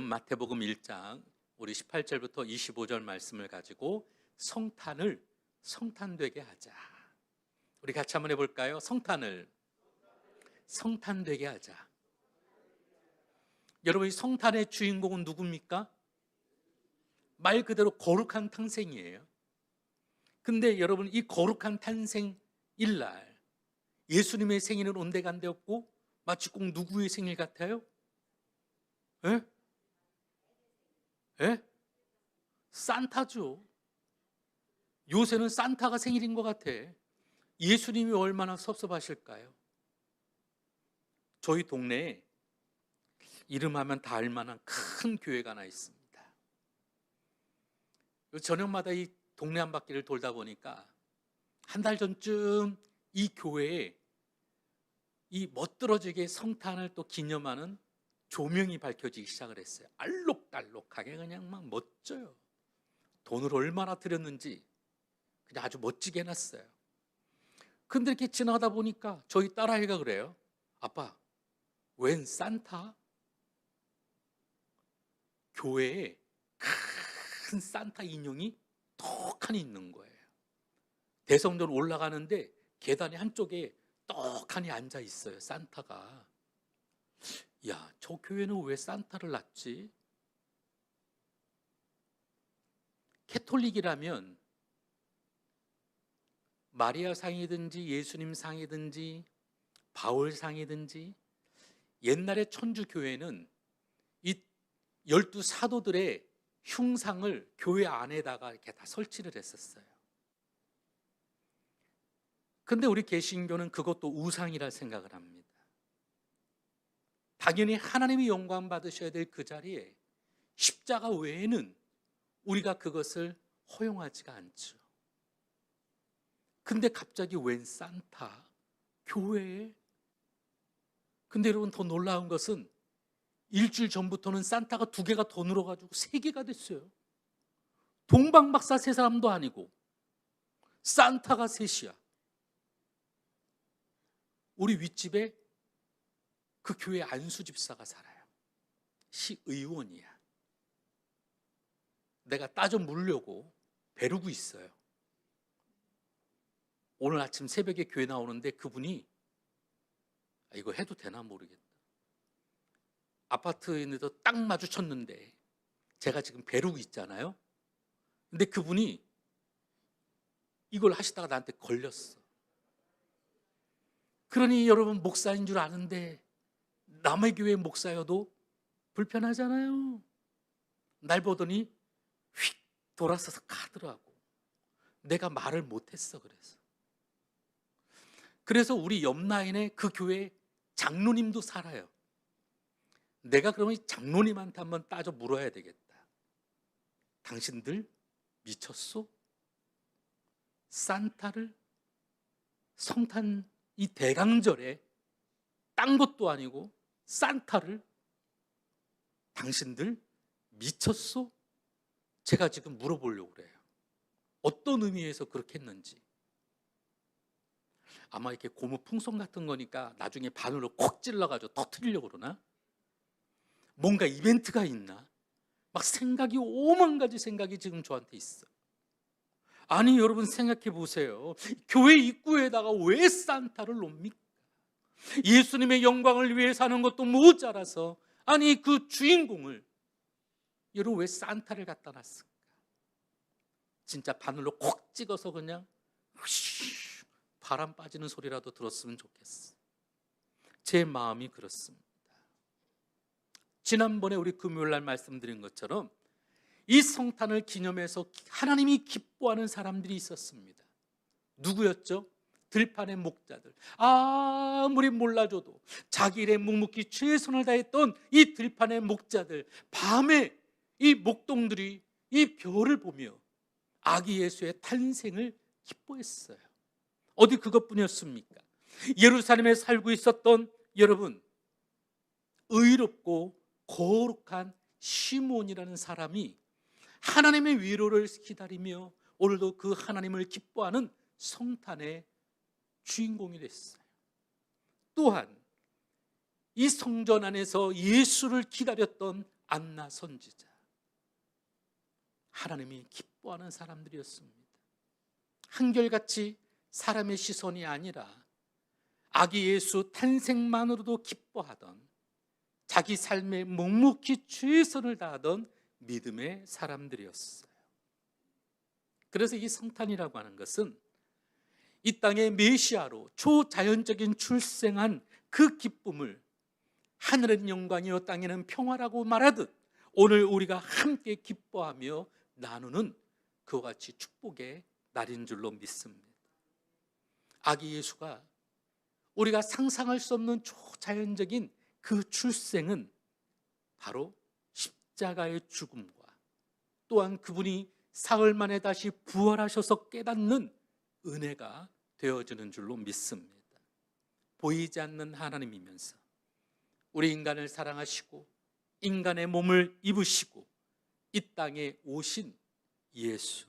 마태복음 1장 우리 18절부터 25절 말씀을 가지고 성탄되게 하자. 우리 같이 한번 해볼까요? 성탄되게 하자. 여러분, 이 성탄의 주인공은 누굽니까? 말 그대로 거룩한 탄생이에요. 근데 여러분, 이 거룩한 탄생일날 예수님의 생일은 온데간데없고 마치 꼭 누구의 생일 같아요? 예? 예? 산타죠. 요새는 산타가 생일인 것 같아. 예수님이 얼마나 섭섭하실까요? 저희 동네에 이름하면 다 알만한 큰 교회가 하나 있습니다. 저녁마다 이 동네 한 바퀴를 돌다 보니까 한 달 전쯤 이 교회에 이 멋들어지게 성탄을 또 기념하는 조명이 밝혀지기 시작을 했어요. 알록달록하게 그냥 막 멋져요. 돈을 얼마나 들였는지 그냥 아주 멋지게 해놨어요. 근데 이렇게 지나가다 보니까 저희 딸아이가 그래요. 아빠, 웬 산타? 교회에 큰 산타 인형이 떡하니 있는 거예요. 대성전 올라가는데 계단의 한쪽에 떡하니 앉아 있어요, 산타가. 야, 저 교회는 왜 산타를 놨지? 캐톨릭이라면 마리아 상이든지 예수님 상이든지 바울 상이든지 옛날에 천주 교회는 이 12 사도들의 흉상을 교회 안에다가 이렇게 다 설치를 했었어요. 근데 우리 개신교는 그것도 우상이라 생각을 합니다. 당연히 하나님이 영광 받으셔야 될 그 자리에 십자가 외에는 우리가 그것을 허용하지가 않죠. 근데 갑자기 웬 산타? 교회에? 근데 여러분, 더 놀라운 것은 일주일 전부터는 산타가 2개가 더 늘어가지고 3개가 됐어요. 동방박사 3사람도 아니고 산타가 3이야. 우리 윗집에 그 교회 안수 집사가 살아요. 시의원이야. 내가 따져 물려고 벼르고 있어요. 오늘 아침 새벽에 교회 나오는데 그분이 이거 해도 되나 모르겠다. 아파트에도 딱 마주쳤는데 제가 지금 벼르고 있잖아요. 근데 그분이 이걸 하시다가 나한테 걸렸어. 그러니 여러분, 목사인 줄 아는데 남의 교회 목사여도 불편하잖아요. 날 보더니 휙 돌아서서 가더라고. 내가 말을 못했어. 그래서 우리 옆 라인에 그 교회 장로님도 살아요. 내가 그러면 장로님한테 한번 따져 물어야 되겠다. 당신들 미쳤소? 산타를 성탄 이 대강절에 딴 것도 아니고 산타를 당신들 미쳤소? 제가 지금 물어보려고 그래요. 어떤 의미에서 그렇게 했는지. 아마 이렇게 고무풍선 같은 거니까 나중에 바늘로 콕 찔러가지고 터뜨리려고 그러나? 뭔가 이벤트가 있나? 막 생각이 오만 가지 생각이 지금 저한테 있어. 아니, 여러분 생각해 보세요. 교회 입구에다가 왜 산타를 놓습니까? 예수님의 영광을 위해 사는 것도 모자라서 아니 그 주인공을 여러분 왜 산타를 갖다 놨을까? 진짜 바늘로 콕 찍어서 그냥 바람 빠지는 소리라도 들었으면 좋겠어. 제 마음이 그렇습니다. 지난번에 우리 금요일날 말씀드린 것처럼 이 성탄을 기념해서 하나님이 기뻐하는 사람들이 있었습니다. 누구였죠? 들판의 목자들. 아무리 몰라줘도 자기 일에 묵묵히 최선을 다했던 이 들판의 목자들, 밤에 이 목동들이 이 별을 보며 아기 예수의 탄생을 기뻐했어요. 어디 그것뿐이었습니까? 예루살렘에 살고 있었던 여러분, 의롭고 거룩한 시몬이라는 사람이 하나님의 위로를 기다리며 오늘도 그 하나님을 기뻐하는 성탄의 주인공이 됐어요. 또한 이 성전 안에서 예수를 기다렸던 안나 선지자, 하나님이 기뻐하는 사람들이었습니다. 한결같이 사람의 시선이 아니라 아기 예수 탄생만으로도 기뻐하던, 자기 삶에 묵묵히 최선을 다하던 믿음의 사람들이었어요. 그래서 이 성탄이라고 하는 것은 이 땅의 메시아로 초자연적인 출생한 그 기쁨을 하늘은 영광이요 땅에는 평화라고 말하듯 오늘 우리가 함께 기뻐하며 나누는 그와 같이 축복의 날인 줄로 믿습니다. 아기 예수가 우리가 상상할 수 없는 초자연적인 그 출생은 바로 십자가의 죽음과 또한 그분이 사흘 만에 다시 부활하셔서 깨닫는 은혜가 되어지는 줄로 믿습니다. 보이지 않는 하나님이면서 우리 인간을 사랑하시고 인간의 몸을 입으시고 이 땅에 오신 예수.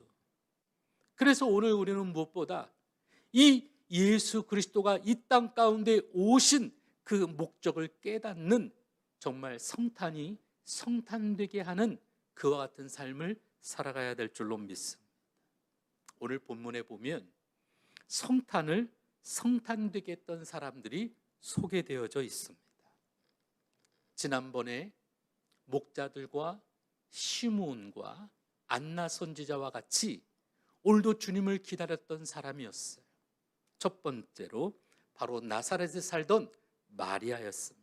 그래서 오늘 우리는 무엇보다 이 예수 그리스도가 이 땅 가운데 오신 그 목적을 깨닫는 정말 성탄이 성탄되게 하는 그와 같은 삶을 살아가야 될 줄로 믿습니다. 오늘 본문에 보면 성탄을 성탄되게 했던 사람들이 소개되어져 있습니다. 지난번에 목자들과 시므온과 안나 선지자와 같이 오늘도 주님을 기다렸던 사람이었어요. 첫 번째로 바로 나사렛에 살던 마리아였습니다.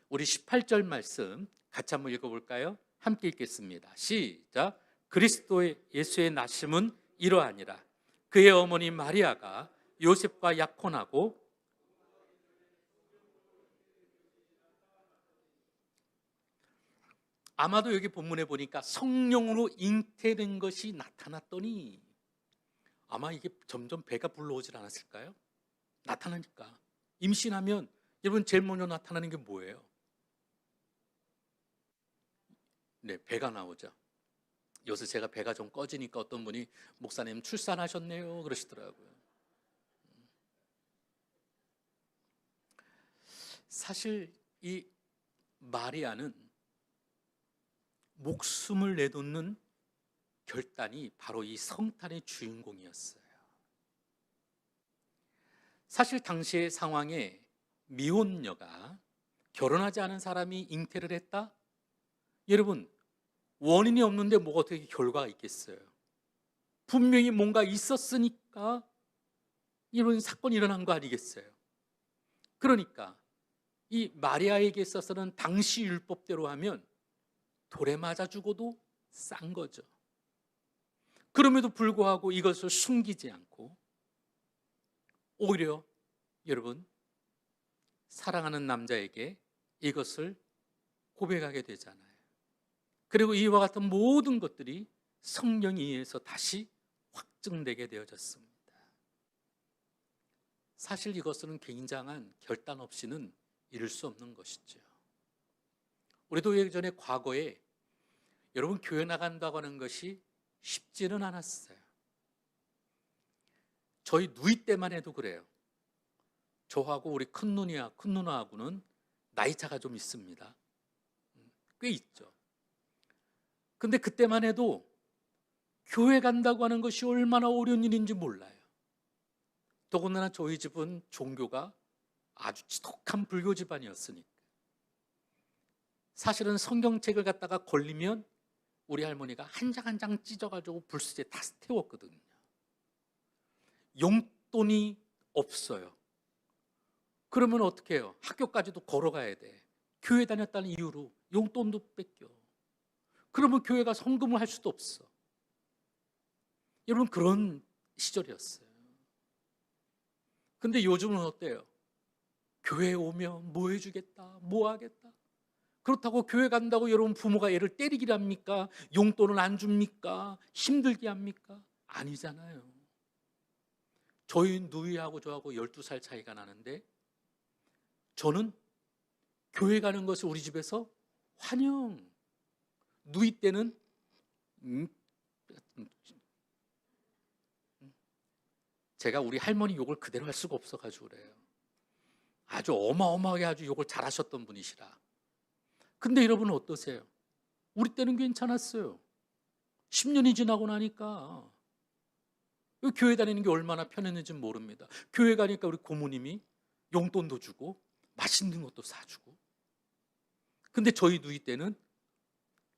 우리 18절 말씀 같이 한번 읽어볼까요? 함께 읽겠습니다. 시작. 그리스도의 예수의 나심은 이러하니라. 그의 어머니 마리아가 요셉과 약혼하고 아마도 여기 본문에 보니까 성령으로 잉태된 것이 나타났더니 아마 이게 점점 배가 불러오질 않았을까요? 나타나니까. 임신하면 여러분 제일 먼저 나타나는 게 뭐예요? 네, 배가 나오죠. 요새 제가 배가 좀 꺼지니까 어떤 분이 목사님 출산하셨네요 그러시더라고요. 사실 이 마리아는 목숨을 내놓는 결단이 바로 이 성탄의 주인공이었어요. 사실 당시의 상황에 미혼녀가 결혼하지 않은 사람이 잉태를 했다? 여러분 원인이 없는데 뭐가 어떻게 결과가 있겠어요? 분명히 뭔가 있었으니까 이런 사건이 일어난 거 아니겠어요? 그러니까 이 마리아에게 있어서는 당시 율법대로 하면 돌에 맞아 죽어도 싼 거죠. 그럼에도 불구하고 이것을 숨기지 않고 오히려 여러분 사랑하는 남자에게 이것을 고백하게 되잖아요. 그리고 이와 같은 모든 것들이 성령에 의해서 다시 확증되게 되어졌습니다. 사실 이것은 굉장한 결단 없이는 이룰 수 없는 것이죠. 우리도 예전에 과거에 여러분 교회 나간다고 하는 것이 쉽지는 않았어요. 저희 누이 때만 해도 그래요. 저하고 우리 큰 누나하고는 나이 차가 좀 있습니다. 꽤 있죠. 근데 그때만 해도 교회 간다고 하는 것이 얼마나 어려운 일인지 몰라요. 더군다나 저희 집은 종교가 아주 지독한 불교 집안이었으니까. 사실은 성경책을 갖다가 걸리면 우리 할머니가 한 장 한 장 찢어가지고 불수지에 다 태웠거든요. 용돈이 없어요. 그러면 어떻게 해요? 학교까지도 걸어가야 돼. 교회 다녔다는 이유로 용돈도 뺏겨. 그러면 교회가 헌금을 할 수도 없어. 여러분 그런 시절이었어요. 근데 요즘은 어때요? 교회에 오면 뭐 해주겠다, 뭐 하겠다. 그렇다고 교회 간다고 여러분 부모가 애를 때리기를 합니까? 용돈을 안 줍니까? 힘들게 합니까? 아니잖아요. 저희 누이하고 저하고 12살 차이가 나는데 저는 교회 가는 것을 우리 집에서 환영. 누이 때는 제가 우리 할머니 욕을 그대로 할 수가 없어가지고 그래요. 아주 어마어마하게 아주 욕을 잘하셨던 분이시라. 근데 여러분 어떠세요? 우리 때는 괜찮았어요. 10년이 지나고 나니까 교회 다니는 게 얼마나 편했는지 모릅니다. 교회 가니까 우리 고모님이 용돈도 주고 맛있는 것도 사주고. 근데 저희 누이 때는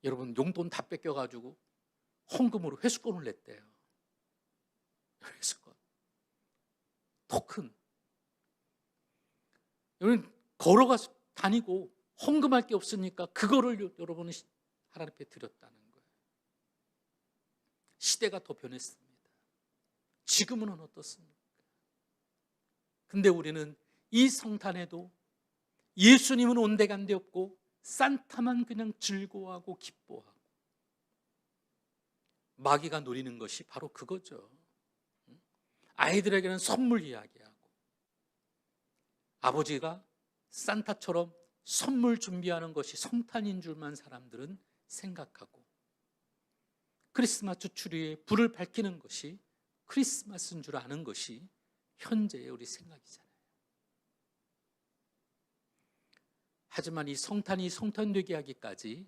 여러분 용돈 다 뺏겨가지고 헌금으로 회수권을 냈대요. 회수권. 더 큰. 여러분 걸어가서 다니고 헌금할 게 없으니까 그거를 여러분은 하나님 앞에 드렸다는 거예요. 시대가 더 변했습니다. 지금은 어떻습니까? 근데 우리는 이 성탄에도 예수님은 온데간데 없고 산타만 그냥 즐거워하고 기뻐하고, 마귀가 노리는 것이 바로 그거죠. 아이들에게는 선물 이야기하고, 아버지가 산타처럼 선물 준비하는 것이 성탄인 줄만 사람들은 생각하고, 크리스마스 트리에 불을 밝히는 것이 크리스마스인 줄 아는 것이 현재의 우리 생각이잖아요. 하지만 이 성탄이 성탄되게 하기까지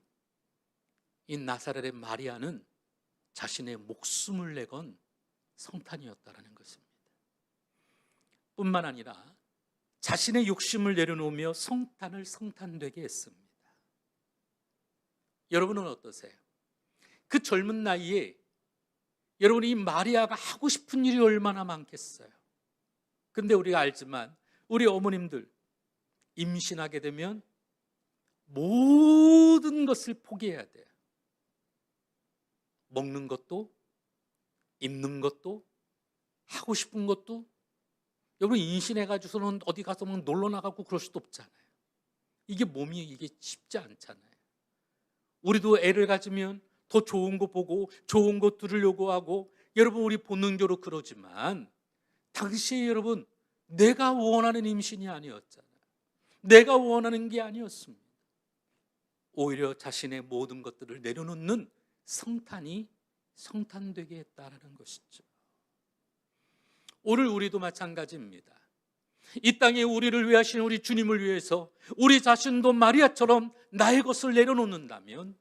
이 나사렛의 마리아는 자신의 목숨을 내건 성탄이었다는 것입니다. 뿐만 아니라 자신의 욕심을 내려놓으며 성탄을 성탄되게 했습니다. 여러분은 어떠세요? 그 젊은 나이에 여러분 이 마리아가 하고 싶은 일이 얼마나 많겠어요. 근데 우리가 알지만 우리 어머님들 임신하게 되면 모든 것을 포기해야 돼요. 먹는 것도, 입는 것도, 하고 싶은 것도. 여러분 임신해가지고서는 어디 가서 막 놀러 나가고 그럴 수도 없잖아요. 이게 몸이 이게 쉽지 않잖아요. 우리도 애를 가지면 더 좋은 거 보고 좋은 거 들으려고 하고, 여러분 우리 본능적으로 그러지만 당시에 여러분 내가 원하는 임신이 아니었잖아요. 내가 원하는 게 아니었습니다. 오히려 자신의 모든 것들을 내려놓는 성탄이 성탄되게 했다라는 것이죠. 오늘 우리도 마찬가지입니다. 이 땅에 우리를 위해 하신 우리 주님을 위해서 우리 자신도 마리아처럼 나의 것을 내려놓는다면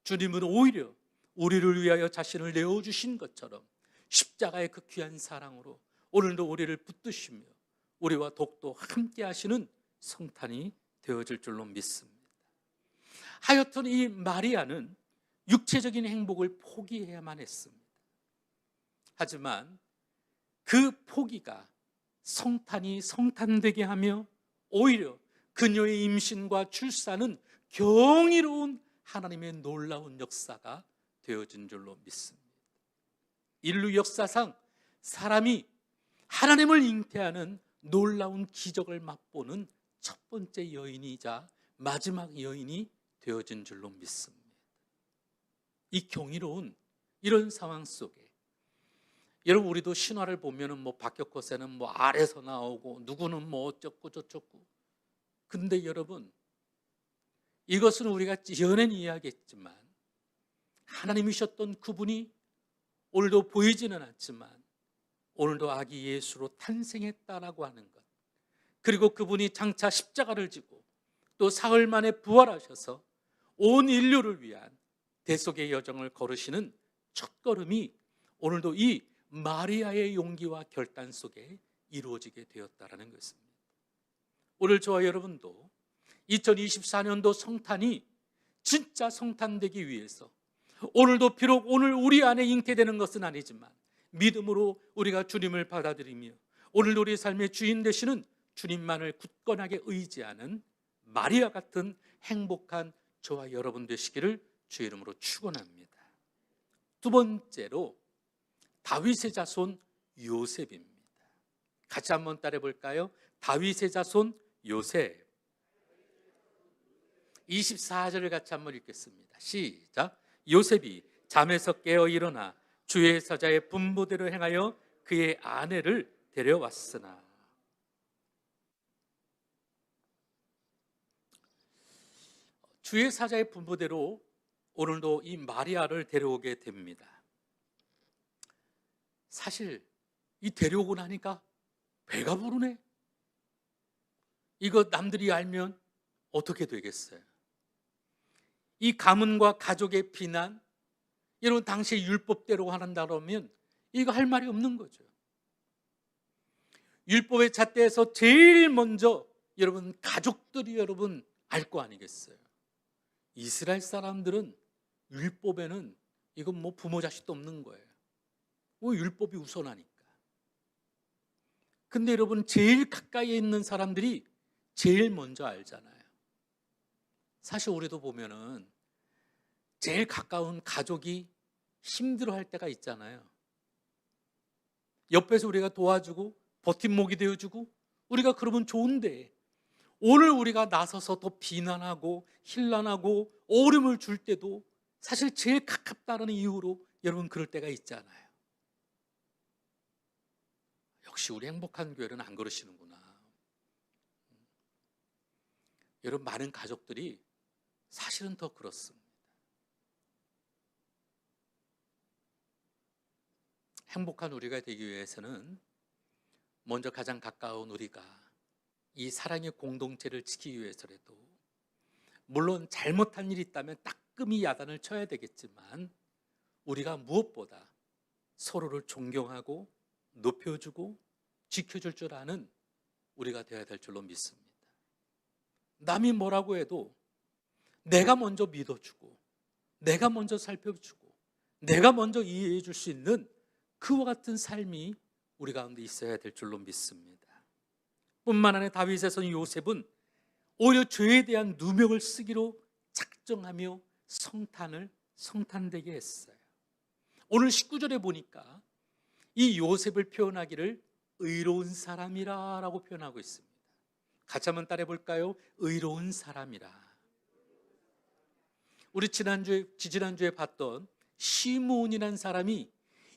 주님은 오히려 우리를 위하여 자신을 내어주신 것처럼 십자가의 그 귀한 사랑으로 오늘도 우리를 붙드시며 우리와 더욱더 함께 하시는 성탄이 되어질 줄로 믿습니다. 하여튼 이 마리아는 육체적인 행복을 포기해야만 했습니다. 하지만 그 포기가 성탄이 성탄되게 하며 오히려 그녀의 임신과 출산은 경이로운 하나님의 놀라운 역사가 되어진 줄로 믿습니다. 인류 역사상 사람이 하나님을 잉태하는 놀라운 기적을 맛보는 첫 번째 여인이자 마지막 여인이 되어진 줄로 믿습니다. 이 경이로운 이런 상황 속에 여러분 우리도 신화를 보면은 뭐 박격거세는 뭐 아래서 나오고 누구는 뭐 어쩌고 저쩌고. 근데 여러분 이것은 우리가 연연 이야기했지만 하나님이셨던 그분이 오늘도 보이지는 않지만 오늘도 아기 예수로 탄생했다라고 하는 것, 그리고 그분이 장차 십자가를 지고 또 사흘 만에 부활하셔서 온 인류를 위한 대속의 여정을 걸으시는 첫걸음이 오늘도 이 마리아의 용기와 결단 속에 이루어지게 되었다라는 것입니다. 오늘 저와 여러분도 2024년도 성탄이 진짜 성탄되기 위해서 오늘도 비록 오늘 우리 안에 잉태되는 것은 아니지만 믿음으로 우리가 주님을 받아들이며 오늘도 우리 삶의 주인 되시는 주님만을 굳건하게 의지하는 마리아 같은 행복한 저와 여러분 되시기를 주의 이름으로 축원합니다. 두 번째로 다윗의 자손 요셉입니다. 같이 한번 따라해 볼까요? 다윗의 자손 요셉. 24절을 같이 한번 읽겠습니다. 시작. 요셉이 잠에서 깨어 일어나 주의 사자의 분부대로 행하여 그의 아내를 데려왔으나. 주의 사자의 분부대로 오늘도 이 마리아를 데려오게 됩니다. 사실 이 데려오고 나니까 배가 부르네. 이거 남들이 알면 어떻게 되겠어요? 이 가문과 가족의 비난, 여러분 당시의 율법대로 한다면 이거 할 말이 없는 거죠. 율법의 잣대에서 제일 먼저 여러분 가족들이 여러분 알 거 아니겠어요. 이스라엘 사람들은 율법에는 이건 뭐 부모 자식도 없는 거예요. 뭐 율법이 우선하니까. 근데 여러분 제일 가까이에 있는 사람들이 제일 먼저 알잖아요. 사실 우리도 보면은 제일 가까운 가족이 힘들어할 때가 있잖아요. 옆에서 우리가 도와주고 버팀목이 되어주고 우리가 그러면 좋은데, 오늘 우리가 나서서 더 비난하고 힐난하고 어려움을 줄 때도 사실 제일 가깝다는 이유로 여러분 그럴 때가 있잖아요. 역시 우리 행복한 교회는 안 그러시는구나. 여러분 많은 가족들이 사실은 더 그렇습니다. 행복한 우리가 되기 위해서는 먼저 가장 가까운 우리가 이 사랑의 공동체를 지키기 위해서라도, 물론 잘못한 일이 있다면 따끔히 야단을 쳐야 되겠지만, 우리가 무엇보다 서로를 존경하고 높여주고 지켜줄 줄 아는 우리가 되어야 될 줄로 믿습니다. 남이 뭐라고 해도 내가 먼저 믿어주고 내가 먼저 살펴주고 내가 먼저 이해해 줄 수 있는 그와 같은 삶이 우리 가운데 있어야 될 줄로 믿습니다. 뿐만 아니라 다윗에서는 요셉은 오히려 죄에 대한 누명을 쓰기로 작정하며 성탄되게 했어요. 오늘 19절에 보니까 이 요셉을 표현하기를 의로운 사람이라고 표현하고 있습니다. 같이 한번 따라해 볼까요? 의로운 사람이라. 우리 지지난주에 봤던 시므온이라는 사람이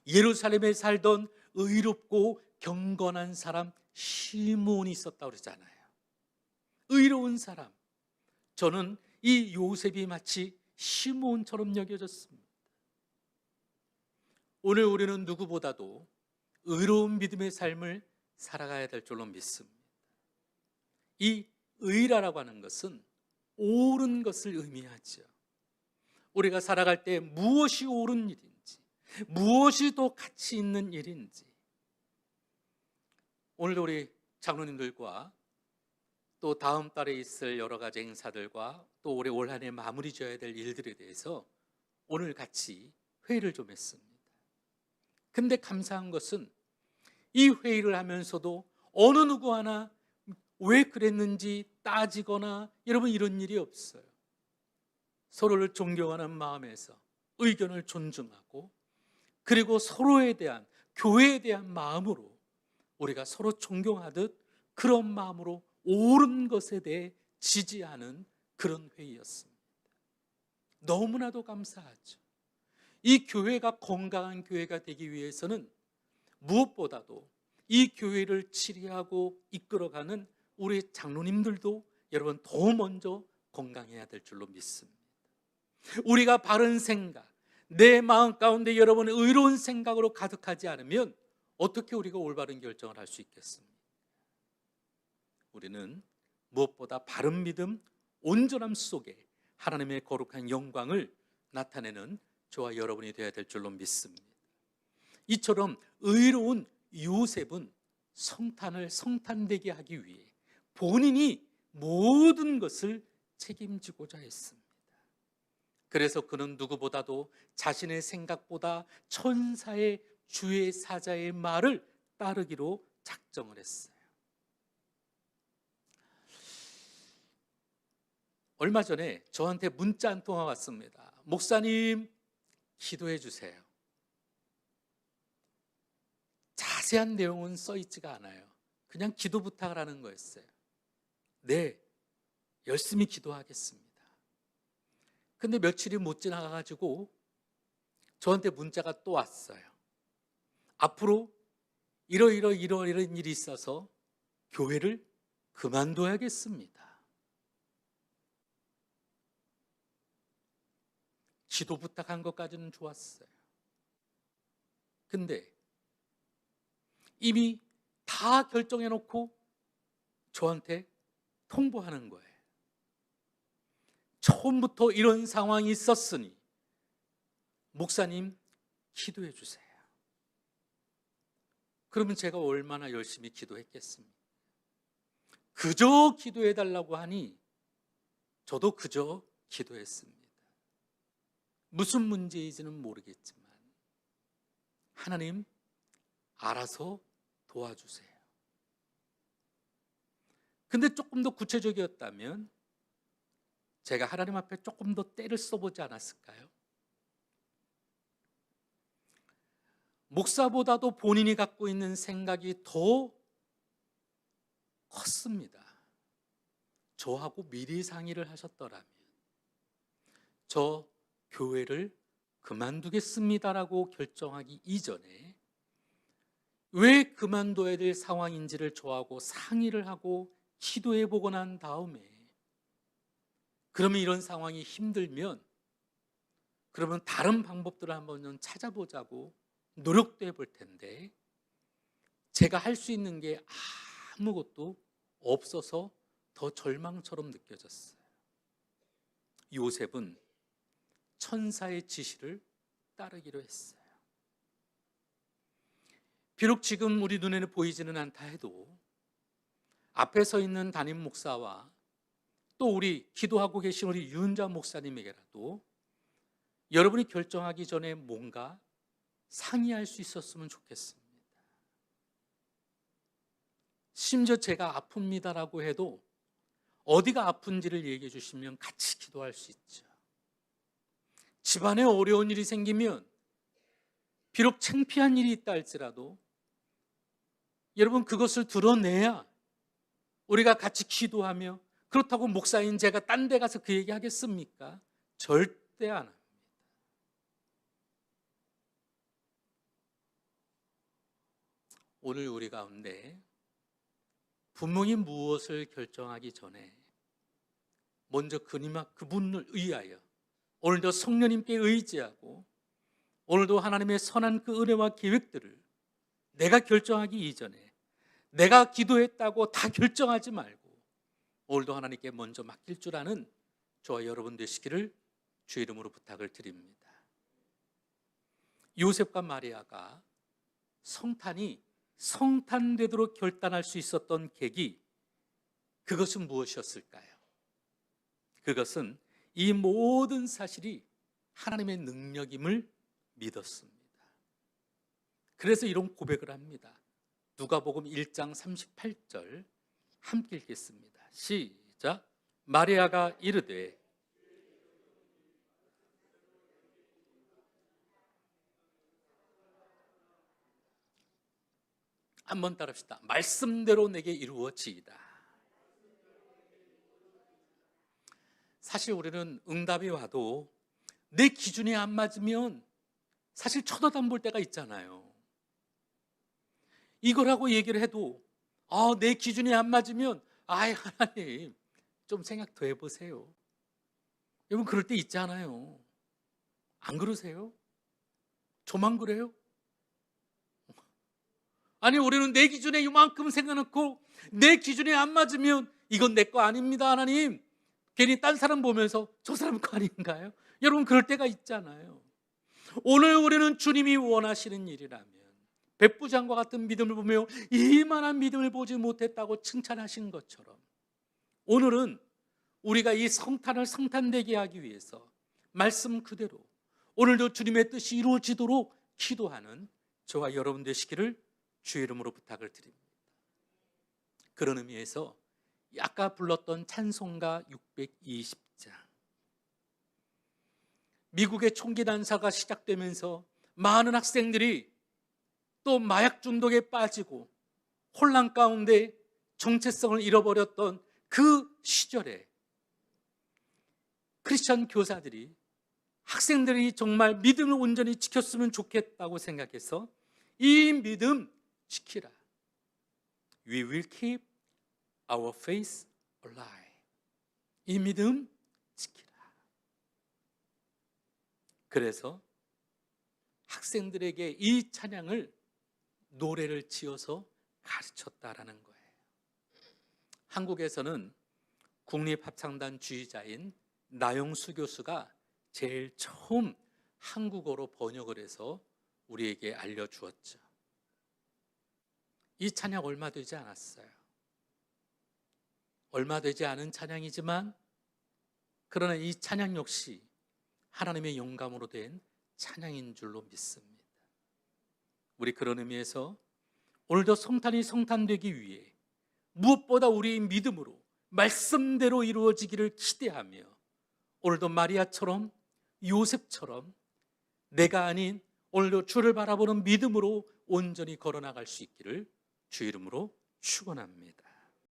예루살렘에 살던 의롭고 경건한 사람 시므온이 있었다고 그러잖아요. 의로운 사람. 저는 이 요셉이 마치 시므온처럼 여겨졌습니다. 오늘 우리는 누구보다도 의로운 믿음의 삶을 살아가야 될 줄로 믿습니다. 이 의라라고 하는 것은 옳은 것을 의미하죠. 우리가 살아갈 때 무엇이 옳은 일인지, 무엇이 더 가치 있는 일인지, 오늘도 우리 장로님들과 또 다음 달에 있을 여러 가지 행사들과 또 올해 올 한 해 마무리 지어야 될 일들에 대해서 오늘 같이 회의를 좀 했습니다. 근데 감사한 것은 이 회의를 하면서도 어느 누구 하나 왜 그랬는지 따지거나 여러분 이런 일이 없어요. 서로를 존경하는 마음에서 의견을 존중하고, 그리고 서로에 대한, 교회에 대한 마음으로 우리가 서로 존경하듯 그런 마음으로 옳은 것에 대해 지지하는 그런 회의였습니다. 너무나도 감사하죠. 이 교회가 건강한 교회가 되기 위해서는 무엇보다도 이 교회를 치리하고 이끌어가는 우리 장로님들도 여러분 더 먼저 건강해야 될 줄로 믿습니다. 우리가 바른 생각, 내 마음 가운데 여러분 의로운 생각으로 가득하지 않으면 어떻게 우리가 올바른 결정을 할 수 있겠습니까? 우리는 무엇보다 바른 믿음, 온전함 속에 하나님의 거룩한 영광을 나타내는 저와 여러분이 되어야 될 줄로 믿습니다. 이처럼 의로운 요셉은 성탄되게 하기 위해 본인이 모든 것을 책임지고자 했습니다. 그래서 그는 누구보다도 자신의 생각보다 천사의 주의 사자의 말을 따르기로 작정을 했어요. 얼마 전에 저한테 문자 한 통화 왔습니다. 목사님, 기도해 주세요. 자세한 내용은 써 있지가 않아요. 그냥 기도 부탁을 하는 거였어요. 네, 열심히 기도하겠습니다. 근데 며칠이 못 지나가가지고 저한테 문자가 또 왔어요. 앞으로 이런 일이 있어서 교회를 그만둬야겠습니다. 기도 부탁한 것까지는 좋았어요. 근데 이미 다 결정해놓고 저한테 통보하는 거예요. 처음부터 이런 상황이 있었으니 목사님 기도해 주세요. 그러면 제가 얼마나 열심히 기도했겠습니까? 그저 기도해 달라고 하니 저도 그저 기도했습니다. 무슨 문제인지는 모르겠지만 하나님 알아서 도와주세요. 근데 조금 더 구체적이었다면 제가 하나님 앞에 조금 더 때를 써보지 않았을까요? 목사보다도 본인이 갖고 있는 생각이 더 컸습니다. 저하고 미리 상의를 하셨더라면 저 교회를 그만두겠습니다라고 결정하기 이전에 왜 그만둬야 될 상황인지를 저하고 상의를 하고 기도해 보고 난 다음에, 그러면 이런 상황이 힘들면 그러면 다른 방법들을 한번 찾아보자고 노력도 해볼 텐데 제가 할 수 있는 게 아무것도 없어서 더 절망처럼 느껴졌어요. 요셉은 천사의 지시를 따르기로 했어요. 비록 지금 우리 눈에는 보이지는 않다 해도 앞에 서 있는 담임 목사와 또 우리 기도하고 계신 우리 유은자 목사님에게라도 여러분이 결정하기 전에 뭔가 상의할 수 있었으면 좋겠습니다. 심지어 제가 아픕니다라고 해도 어디가 아픈지를 얘기해 주시면 같이 기도할 수 있죠. 집안에 어려운 일이 생기면 비록 창피한 일이 있다 할지라도 여러분 그것을 드러내야 우리가 같이 기도하며, 그렇다고 목사인 제가 딴 데 가서 그 얘기 하겠습니까? 절대 안 합니다. 오늘 우리 가운데 분명히 무엇을 결정하기 전에 먼저 그분을 의하여 오늘도 성령님께 의지하고 오늘도 하나님의 선한 그 은혜와 계획들을 내가 결정하기 이전에 내가 기도했다고 다 결정하지 말고 오늘도 하나님께 먼저 맡길 줄 아는 저와 여러분 되시기를 주의 이름으로 부탁을 드립니다. 요셉과 마리아가 성탄이 성탄되도록 결단할 수 있었던 계기, 그것은 무엇이었을까요? 그것은 이 모든 사실이 하나님의 능력임을 믿었습니다. 그래서 이런 고백을 합니다. 누가복음 1장 38절 함께 읽겠습니다. 시작. 마리아가 이르되 한번 따라합시다. 말씀대로 내게 이루어지이다. 사실 우리는 응답이 와도 내 기준에 안 맞으면 사실 쳐다도 볼 때가 있잖아요. 이거라고 얘기를 해도 내 기준에 안 맞으면 하나님 좀 생각 더 해보세요. 여러분 그럴 때 있잖아요. 안 그러세요? 저만 그래요? 아니 우리는 내 기준에 이만큼 생각해놓고 내 기준에 안 맞으면 이건 내 거 아닙니다 하나님. 괜히 딴 사람 보면서 저 사람 거 아닌가요? 여러분 그럴 때가 있잖아요. 오늘 우리는 주님이 원하시는 일이라면 백부장과 같은 믿음을 보며 이만한 믿음을 보지 못했다고 칭찬하신 것처럼 오늘은 우리가 이 성탄을 성탄되게 하기 위해서 말씀 그대로 오늘도 주님의 뜻이 이루어지도록 기도하는 저와 여러분 되시기를 주의 이름으로 부탁을 드립니다. 그런 의미에서 아까 불렀던 찬송가 620장, 미국의 총기 난사가 시작되면서 많은 학생들이 또 마약 중독에 빠지고 혼란 가운데 정체성을 잃어버렸던 그 시절에 크리스천 교사들이 학생들이 정말 믿음을 온전히 지켰으면 좋겠다고 생각해서 이 믿음 지키라. We will keep our faith alive. 이 믿음 지키라. 그래서 학생들에게 이 찬양을 노래를 지어서 가르쳤다라는 거예요. 한국에서는 국립합창단 지휘자인 나영수 교수가 제일 처음 한국어로 번역을 해서 우리에게 알려주었죠. 이 찬양 얼마 되지 않았어요. 얼마 되지 않은 찬양이지만 그러나 이 찬양 역시 하나님의 영감으로 된 찬양인 줄로 믿습니다. 우리 그런 의미에서 오늘도 성탄이 성탄되기 위해 무엇보다 우리의 믿음으로 말씀대로 이루어지기를 기대하며 오늘도 마리아처럼 요셉처럼 내가 아닌 오늘도 주를 바라보는 믿음으로 온전히 걸어나갈 수 있기를 주 이름으로 축원합니다.